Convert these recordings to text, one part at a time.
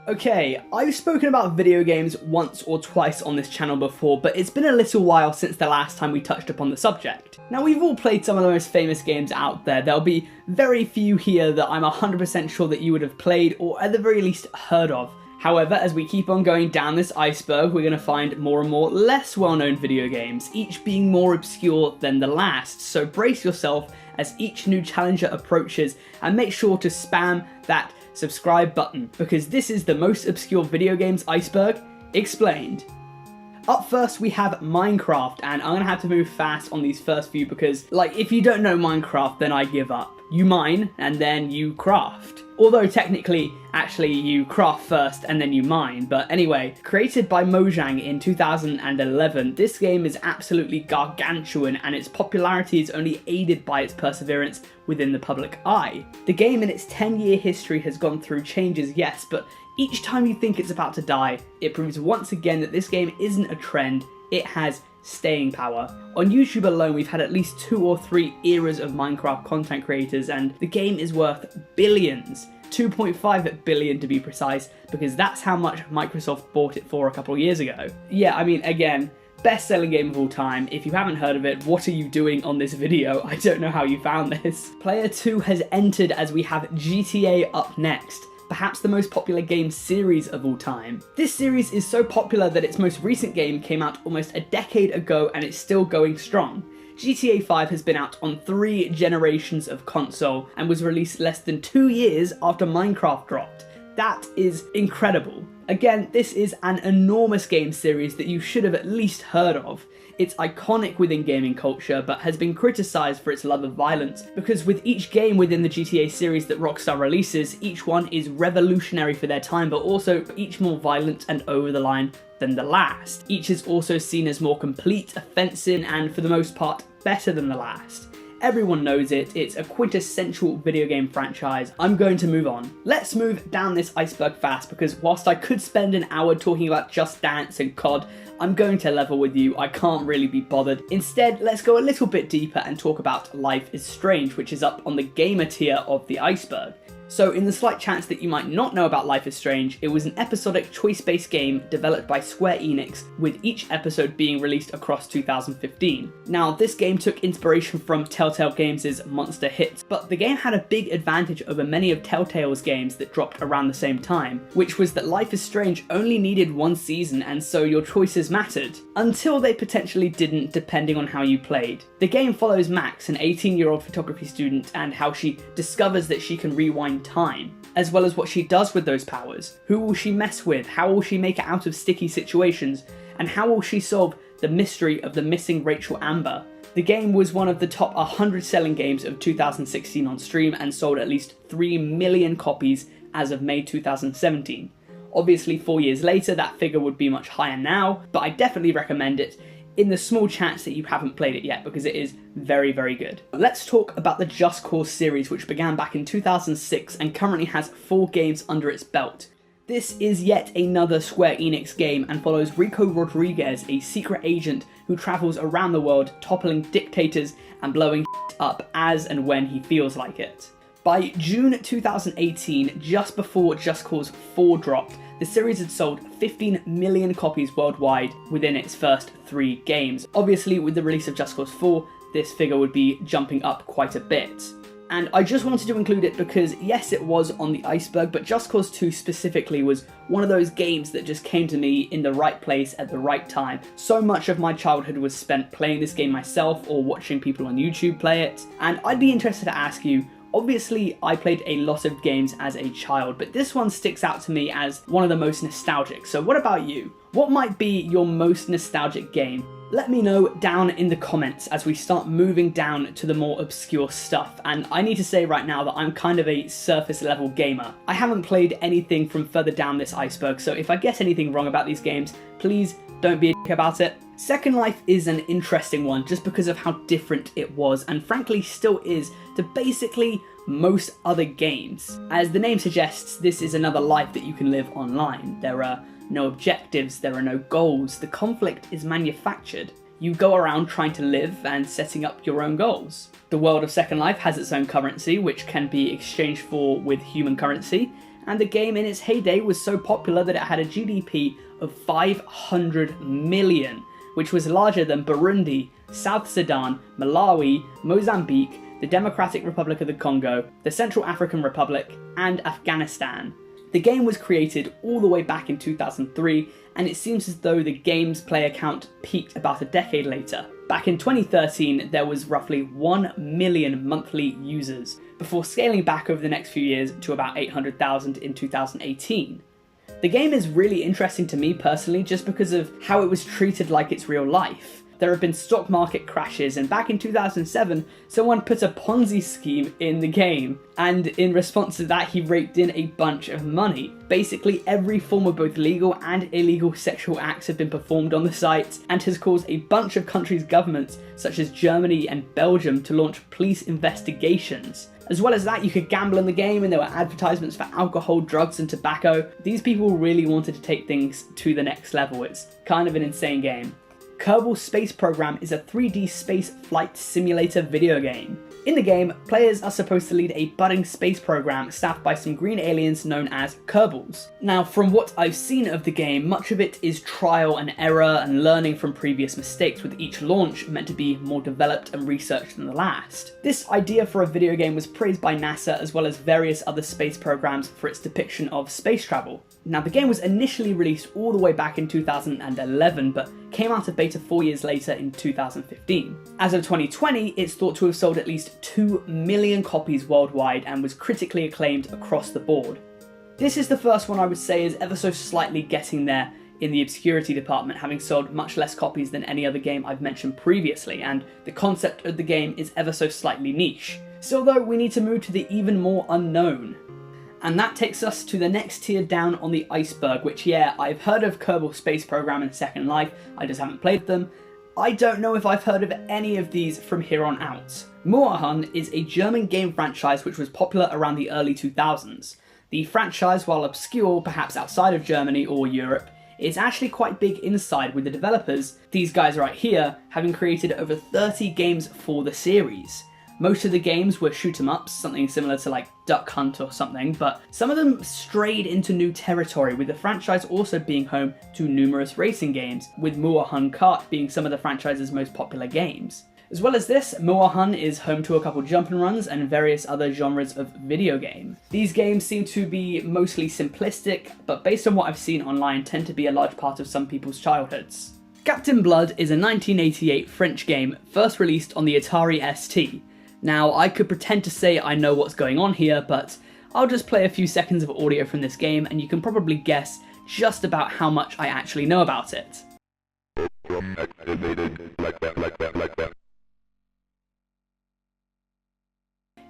Okay, I've spoken about video games once or twice on this channel before, but it's been a little while since the last time we touched upon the subject. Now, we've all played some of the most famous games out there. There'll be very few here that I'm 100% sure that you would have played or at the very least heard of. However, as we keep on going down this iceberg, we're going to find more and more less well-known video games, each being more obscure than the last. So brace yourself as each new challenger approaches and make sure to spam that subscribe button, because this is the most obscure video games iceberg explained. Up first we have Minecraft, and I'm gonna have to move fast on these first few because, like, if you don't know Minecraft, then I give up. You mine, and then you craft. Although technically, actually, you craft first and then you mine. But anyway, created by Mojang in 2011, this game is absolutely gargantuan and its popularity is only aided by its perseverance within the public eye. The game in its 10-year history has gone through changes, yes, but each time you think it's about to die, it proves once again that this game isn't a trend, it has staying power. On YouTube alone, we've had at least 2 or 3 eras of Minecraft content creators, and the game is worth billions. 2.5 billion to be precise, because that's how much Microsoft bought it for a couple of years ago. Yeah, I mean, again, best-selling game of all time. If you haven't heard of it, what are you doing on this video? I don't know how you found this. Player 2 has entered as we have GTA up next, perhaps the most popular game series of all time. This series is so popular that its most recent game came out almost a decade ago and it's still going strong. GTA 5 has been out on 3 generations of console and was released less than 2 years after Minecraft dropped. That is incredible. Again, this is an enormous game series that you should have at least heard of. It's iconic within gaming culture, but has been criticised for its love of violence, because with each game within the GTA series that Rockstar releases, each one is revolutionary for their time, but also each more violent and over the line than the last. Each is also seen as more complete, offensive, and for the most part, better than the last. Everyone knows it, it's a quintessential video game franchise. I'm going to move on. Let's move down this iceberg fast, because whilst I could spend an hour talking about Just Dance and COD, I'm going to level with you, I can't really be bothered. Instead, let's go a little bit deeper and talk about Life is Strange, which is up on the gamer tier of the iceberg. So in the slight chance that you might not know about Life is Strange, it was an episodic choice-based game developed by Square Enix, with each episode being released across 2015. Now, this game took inspiration from Telltale Games' Monster Hits, but the game had a big advantage over many of Telltale's games that dropped around the same time, which was that Life is Strange only needed 1 season, and so your choices mattered. Until they potentially didn't, depending on how you played. The game follows Max, an 18-year-old photography student, and how she discovers that she can rewind time, as well as what she does with those powers. Who will she mess with? How will she make it out of sticky situations? And how will she solve the mystery of the missing Rachel Amber? The game was one of the top 100 selling games of 2016 on Steam and sold at least 3 million copies as of May 2017. Obviously 4 years later that figure would be much higher now, but I definitely recommend it in the small chance that you haven't played it yet, because it is very, very good. Let's talk about the Just Cause series, which began back in 2006 and currently has 4 games under its belt. This is yet another Square Enix game and follows Rico Rodriguez, a secret agent who travels around the world toppling dictators and blowing up as and when he feels like it. By June 2018, just before Just Cause 4 dropped, the series had sold 15 million copies worldwide within its first 3 games. Obviously, with the release of Just Cause 4, this figure would be jumping up quite a bit. And I just wanted to include it because, yes, it was on the iceberg, but Just Cause 2 specifically was one of those games that just came to me in the right place at the right time. So much of my childhood was spent playing this game myself or watching people on YouTube play it. And I'd be interested to ask you, obviously, I played a lot of games as a child, but this one sticks out to me as one of the most nostalgic. So what about you? What might be your most nostalgic game? Let me know down in the comments as we start moving down to the more obscure stuff. And I need to say right now that I'm kind of a surface level gamer. I haven't played anything from further down this iceberg, so if I get anything wrong about these games, please don't be a dick about it. Second Life is an interesting one just because of how different it was, and frankly still is, to basically most other games. As the name suggests, this is another life that you can live online. There are no objectives, there are no goals, the conflict is manufactured. You go around trying to live and setting up your own goals. The world of Second Life has its own currency, which can be exchanged for with human currency, and the game in its heyday was so popular that it had a GDP of 500 million, which was larger than Burundi, South Sudan, Malawi, Mozambique, the Democratic Republic of the Congo, the Central African Republic, and Afghanistan. The game was created all the way back in 2003, and it seems as though the game's player count peaked about a decade later. Back in 2013, there was roughly 1 million monthly users, before scaling back over the next few years to about 800,000 in 2018. The game is really interesting to me personally just because of how it was treated like it's real life. There have been stock market crashes, and back in 2007, someone put a Ponzi scheme in the game, and in response to that, he raked in a bunch of money. Basically, every form of both legal and illegal sexual acts have been performed on the site, and has caused a bunch of countries' governments, such as Germany and Belgium, to launch police investigations. As well as that, you could gamble in the game, and there were advertisements for alcohol, drugs, and tobacco. These people really wanted to take things to the next level. It's kind of an insane game. Kerbal Space Program is a 3D space flight simulator video game. In the game, players are supposed to lead a budding space program staffed by some green aliens known as Kerbals. Now, from what I've seen of the game, much of it is trial and error and learning from previous mistakes, with each launch meant to be more developed and researched than the last. This idea for a video game was praised by NASA as well as various other space programs for its depiction of space travel. Now, the game was initially released all the way back in 2011, but came out of beta 4 years later in 2015. As of 2020, it's thought to have sold at least 2 million copies worldwide and was critically acclaimed across the board. This is the first one I would say is ever so slightly getting there in the obscurity department, having sold much less copies than any other game I've mentioned previously, and the concept of the game is ever so slightly niche. Still though, we need to move to the even more unknown. And that takes us to the next tier down on the iceberg, which, yeah, I've heard of Kerbal Space Program and Second Life, I just haven't played them. I don't know if I've heard of any of these from here on out. Muahan is a German game franchise which was popular around the early 2000s. The franchise, while obscure perhaps outside of Germany or Europe, is actually quite big inside, with the developers, these guys right here, having created over 30 games for the series. Most of the games were shoot-em-ups, something similar to like Duck Hunt or something, but some of them strayed into new territory, with the franchise also being home to numerous racing games, with Muahan Kart being some of the franchise's most popular games. As well as this, Muahan is home to a couple jump and runs and various other genres of video game. These games seem to be mostly simplistic, but based on what I've seen online, tend to be a large part of some people's childhoods. Captain Blood is a 1988 French game first released on the Atari ST. Now, I could pretend to say I know what's going on here, but I'll just play a few seconds of audio from this game and you can probably guess just about how much I actually know about it.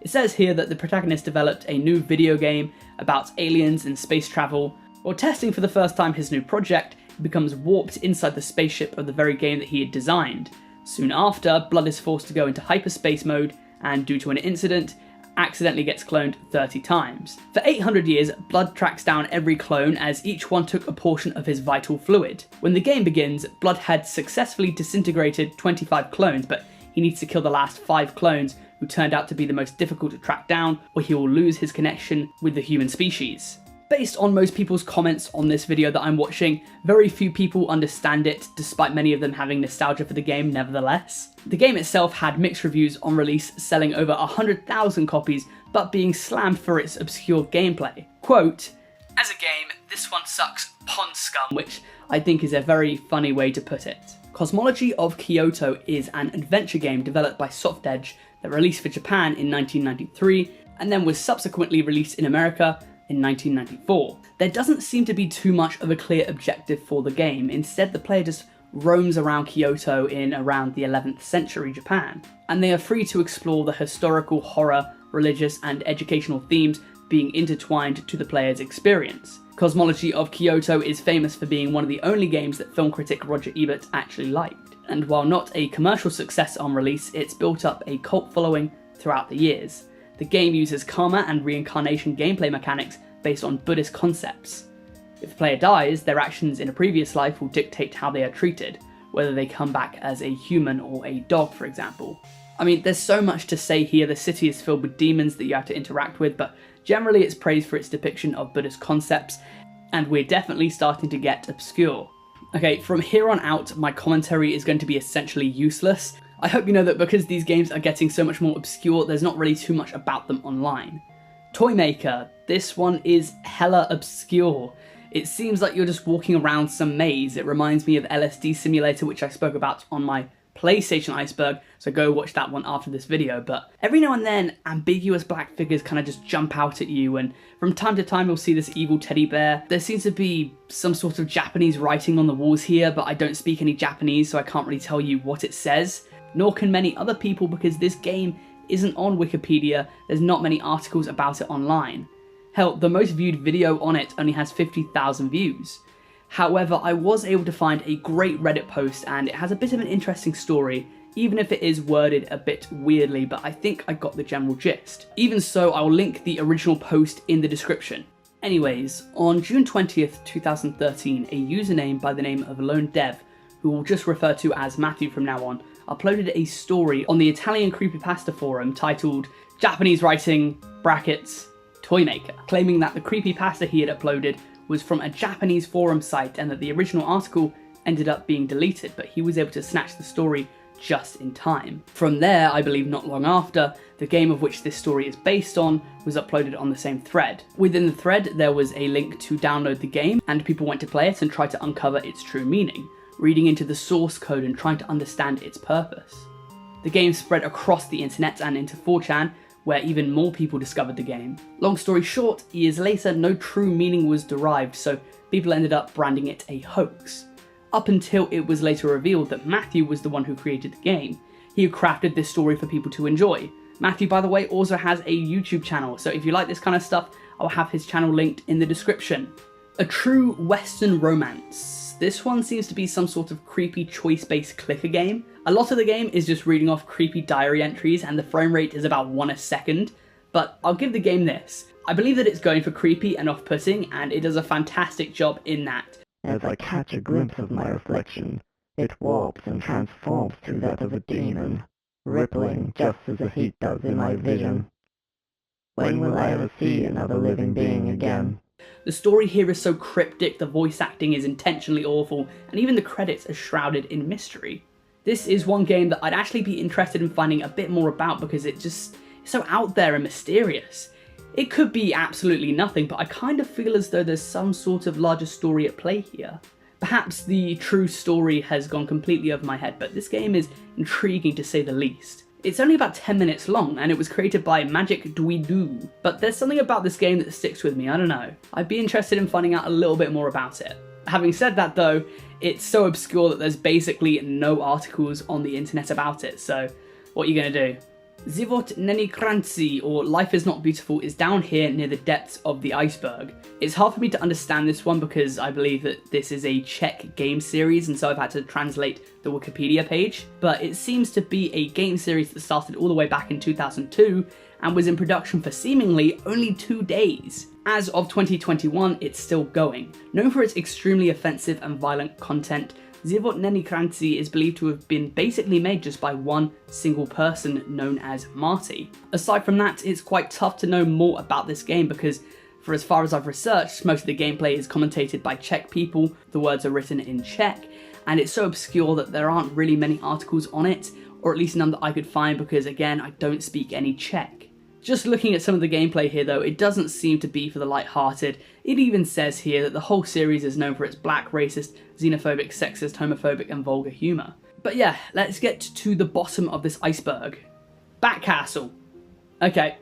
It says here that the protagonist developed a new video game about aliens and space travel. While testing for the first time his new project, he becomes warped inside the spaceship of the very game that he had designed. Soon after, Blood is forced to go into hyperspace mode, and due to an incident, accidentally gets cloned 30 times. For 800 years, Blood tracks down every clone as each one took a portion of his vital fluid. When the game begins, Blood had successfully disintegrated 25 clones, but he needs to kill the last 5 clones, who turned out to be the most difficult to track down, or he will lose his connection with the human species. Based on most people's comments on this video that I'm watching, very few people understand it, despite many of them having nostalgia for the game nevertheless. The game itself had mixed reviews on release, selling over 100,000 copies, but being slammed for its obscure gameplay. Quote, "As a game, this one sucks pond scum," which I think is a very funny way to put it. Cosmology of Kyoto is an adventure game developed by Soft Edge that released for Japan in 1993, and then was subsequently released in America in 1994. There doesn't seem to be too much of a clear objective for the game. Instead, the player just roams around Kyoto in around the 11th century Japan, and they are free to explore the historical, horror, religious, and educational themes being intertwined to the player's experience. Cosmology of Kyoto is famous for being one of the only games that film critic Roger Ebert actually liked, and while not a commercial success on release, it's built up a cult following throughout the years. The game uses karma and reincarnation gameplay mechanics based on Buddhist concepts. If the player dies, their actions in a previous life will dictate how they are treated, whether they come back as a human or a dog, for example. I mean, there's so much to say here. The city is filled with demons that you have to interact with, but Generally, it's praised for its depiction of Buddhist concepts, and we're definitely starting to get obscure. Okay, from here on out, my commentary is going to be essentially useless. I hope you know that because these games are getting so much more obscure, there's not really too much about them online. Toymaker, this one is hella obscure. It seems like you're just walking around some maze. It reminds me of LSD Simulator, which I spoke about on my PlayStation Iceberg, so go watch that one after this video. But every now and then, ambiguous black figures kind of just jump out at you, and from time to time you'll see this evil teddy bear. There seems to be some sort of Japanese writing on the walls here, but I don't speak any Japanese, so I can't really tell you what it says. Nor can many other people, because this game isn't on Wikipedia. There's not many articles about it online. Hell, the most viewed video on it only has 50,000 views. However, I was able to find a great Reddit post, and it has a bit of an interesting story, even if it is worded a bit weirdly, but I think I got the general gist. Even so, I'll link the original post in the description. Anyways, on June 20th, 2013, a username by the name of Lone Dev, who we'll just refer to as Matthew from now on, uploaded a story on the Italian creepypasta forum titled Japanese Writing brackets Toymaker, claiming that the creepypasta he had uploaded was from a Japanese forum site and that the original article ended up being deleted, but he was able to snatch the story just in time. From there, I believe not long after, the game of which this story is based on was uploaded on the same thread. Within the thread, there was a link to download the game, and people went to play it and try to uncover its true meaning, reading into the source code and trying to understand its purpose. The game spread across the internet and into 4chan, where even more people discovered the game. Long story short, years later, no true meaning was derived, so people ended up branding it a hoax. Up until it was later revealed that Matthew was the one who created the game. He crafted this story for people to enjoy. Matthew, by the way, also has a YouTube channel, so if you like this kind of stuff, I'll have his channel linked in the description. A true Western romance. This one seems to be some sort of creepy choice-based clicker game. A lot of the game is just reading off creepy diary entries, and the frame rate is about 1 a second, but I'll give the game this. I believe that it's going for creepy and off-putting, and it does a fantastic job in that. As I catch a glimpse of my reflection, it warps and transforms to that of a demon, rippling just as the heat does in my vision. When will I ever see another living being again? The story here is so cryptic, the voice acting is intentionally awful, and even the credits are shrouded in mystery. This is one game that I'd actually be interested in finding a bit more about because it's just so out there and mysterious. It could be absolutely nothing, but I kind of feel as though there's some sort of larger story at play here. Perhaps the true story has gone completely over my head, but this game is intriguing to say the least. It's only about 10 minutes long, and it was created by Magic Dweedoo, but there's something about this game that sticks with me, I don't know. I'd be interested in finding out a little bit more about it. Having said that though, it's so obscure that there's basically no articles on the internet about it, so what are you gonna do? Život není Clancy, or Life is Not Beautiful, is down here near the depths of the iceberg. It's hard for me to understand this one because I believe that this is a Czech game series, and so I've had to translate the Wikipedia page, but it seems to be a game series that started all the way back in 2002 and was in production for seemingly only 2 days. As of 2021, it's still going. Known for its extremely offensive and violent content, Život není Clancy is believed to have been basically made just by one single person known as Marty. Aside from that, it's quite tough to know more about this game because, for as far as I've researched, most of the gameplay is commentated by Czech people, the words are written in Czech, and it's so obscure that there aren't really many articles on it, or at least none that I could find because, again, I don't speak any Czech. Just looking at some of the gameplay here though, it doesn't seem to be for the light-hearted. It even says here that the whole series is known for its black, racist, xenophobic, sexist, homophobic and vulgar humour. But yeah, let's get to the bottom of this iceberg. Bat Castle. Okay.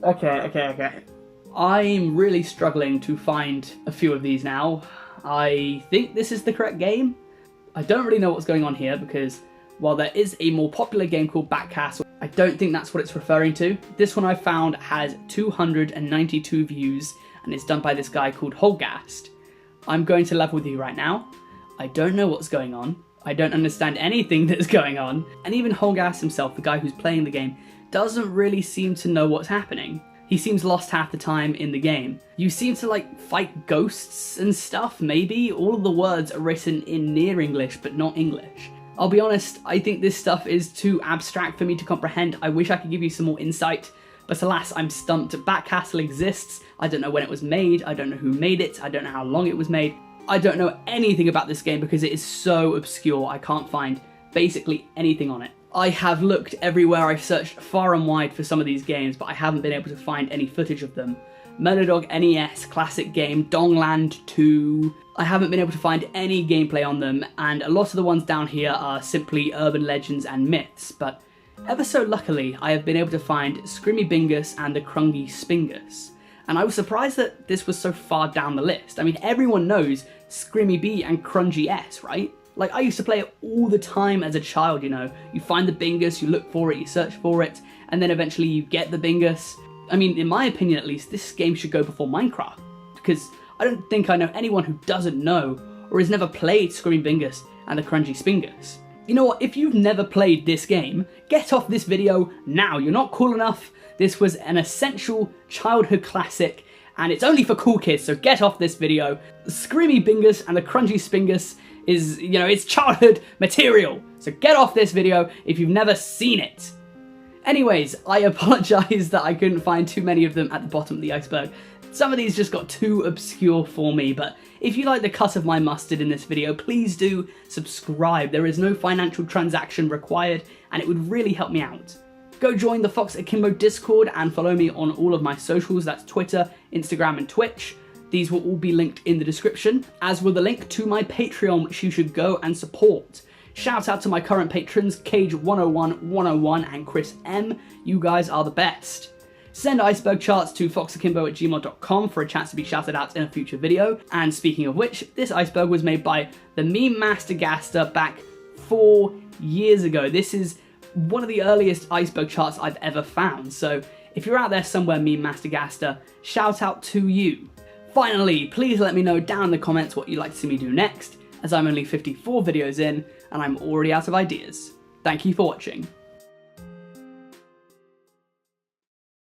Okay. I'm really struggling to find a few of these now. I think this is the correct game. I don't really know what's going on here because while there is a more popular game called Bat Castle, I don't think that's what it's referring to. This one I found has 292 views and it's done by this guy called Holgast. I'm going to level with you right now. I don't know what's going on. I don't understand anything that's going on. And even Holgast himself, the guy who's playing the game, doesn't really seem to know what's happening. He seems lost half the time in the game. You seem to fight ghosts and stuff, maybe? All of the words are written in near English but not English. I'll be honest, I think this stuff is too abstract for me to comprehend. I wish I could give you some more insight, But alas, I'm stumped. Backcastle exists, I don't know when it was made, I don't know who made it, I don't know how long it was made, I don't know anything about this game because it is so obscure, I can't find basically anything on it. I have looked everywhere, I've searched far and wide for some of these games, but I haven't been able to find any footage of them. Melodog NES, classic game, Dongland 2. I haven't been able to find any gameplay on them, and a lot of the ones down here are simply urban legends and myths, but ever so luckily, I have been able to find Scrimmy Bingus and the Crungy Spingus. And I was surprised that this was so far down the list. I mean, everyone knows Scrimmy B and Crungy S, right? Like, I used to play it all the time as a child, you know. You find the Bingus, you look for it, you search for it, and then eventually you get the Bingus. I mean, in my opinion at least, this game should go before Minecraft, because I don't think I know anyone who doesn't know or has never played Scream Bingus and the Crungy Spingus. You know what, if you've never played this game, get off this video now, you're not cool enough. This was an essential childhood classic, and it's only for cool kids, so get off this video. The Screamy Bingus and the Crungy Spingus is, you know, it's childhood material, so get off this video if you've never seen it. Anyways, I apologise that I couldn't find too many of them at the bottom of the iceberg. Some of these just got too obscure for me, but if you like the cut of my mustard in this video, please do subscribe. There is no financial transaction required, and it would really help me out. Go join the FoxAkimbo Discord and follow me on all of my socials, that's Twitter, Instagram and Twitch. These will all be linked in the description, as will the link to my Patreon, which you should go and support. Shout out to my current patrons, Cage101 and Chris M. You guys are the best. Send iceberg charts to foxakimbo@gmail.com for a chance to be shouted out in a future video. And speaking of which, this iceberg was made by the Meme Master Gaster back 4 years ago. This is one of the earliest iceberg charts I've ever found, so if you're out there somewhere, Meme Master Gaster, shout out to you. Finally, please let me know down in the comments what you'd like to see me do next, as I'm only 54 videos in and I'm already out of ideas. Thank you for watching.